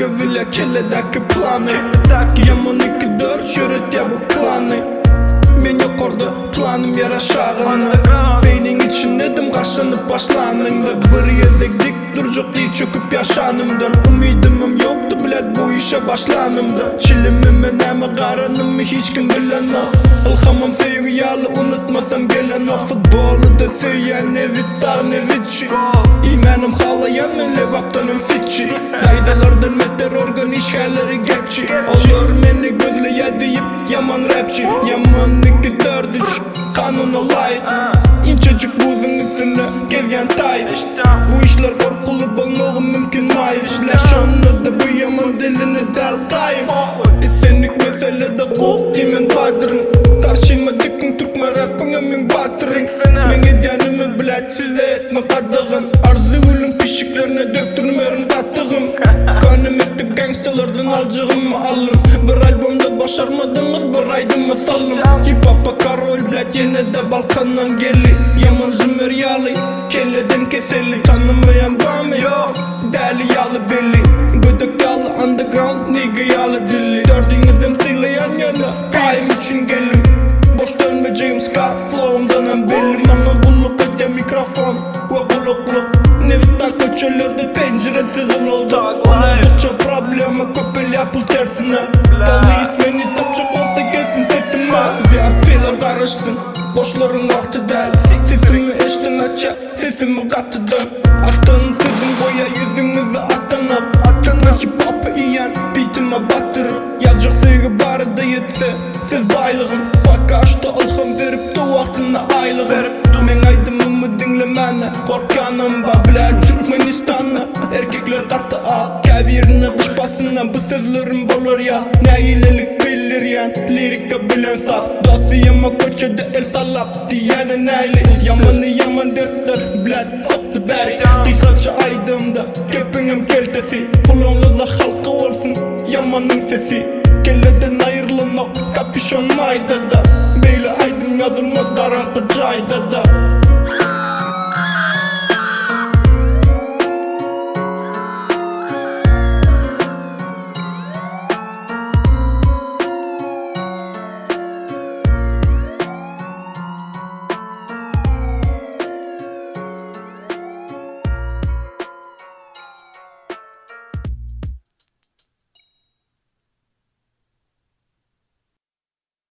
Herkes ile kelledeki planı Yaman 2-4 şöhret ya bu klanı Men yokordu planım yer aşağını Beynin içindedim karşılanıp başlanımda Bir yezek dik duracak değil çöküp yaşanımdan Umidimim yoktu bilet bu işe başlanımda Çilimim eneme karanımı hiç kim bilen o Ilhamım sevgi yalı unutmasam gelen o Futbolu da söyleyen ne vittar ne vitçi İmenim halayan men levaktanım fitçi Dayzalardan meteorgan işgalleri geççi Olur meni gözleye deyip yaman rapçi Yaman 2-4-3 kanun olay İncecik buzun üstüne gezyen tay Bu işler korkulu bulmağım mümkün mayıp Leş onu da bu yaman dilini deltayım Senlik meselede kop kimin badırın Karşıma dikin Türkme rapine min batırın Men edyanımı bilet size etme kadığın Arzı ölüm pişiklerine döktürmerim kattığım Kanım etip gangstalardan alcığımı alın Bir albümde başarmadınız bir aydıma salın Hip hop'a karol bilet yine de Balkan'dan gelli Yaman zümer yalı kelleden keseli Tanımayan dame yok deli yalı belli Gödük yalı underground nigga yalı dilli Dördünüz emsiyle yan yana Payım için gelin Boş dönmeyeceğim scar flow'umdan belli Ama kulluk ece mikrofon ve kulukluk Nevittan köçelerde penceresiz oldu Oldukça problemi köpel yapıl tersine Polis beni tapacak olsa gelsin sesime VIP'ler karışsın boşların vakti değil Sesimi eşten açar sesimi katıdım Attığın sizin boya yüzünüzü attanıp Tırnak hip hop'u yiyen beatime battırıp Yazacak sevgi bari de yetse siz baylığım Bak açtı alham verip de vaktine aylığım Men aydımımı dinlemene korkanım ba Bilal Türkmenistan'ı erkekler katı al Kavirini kış basından bu sözlerim bulur ya Ne iyilik bilir yan lirika bilen saf Dosyama koçede el sallap diyene neyli Yamanı yaman dertler Bilal soktu beri Kısaca aydımda köpünüm keltesi Kulağınıza halka olsun yamanın sesi Kelleden ayrılın o kapüşon maydada Böyle aydım yazılmaz karanlık cayda da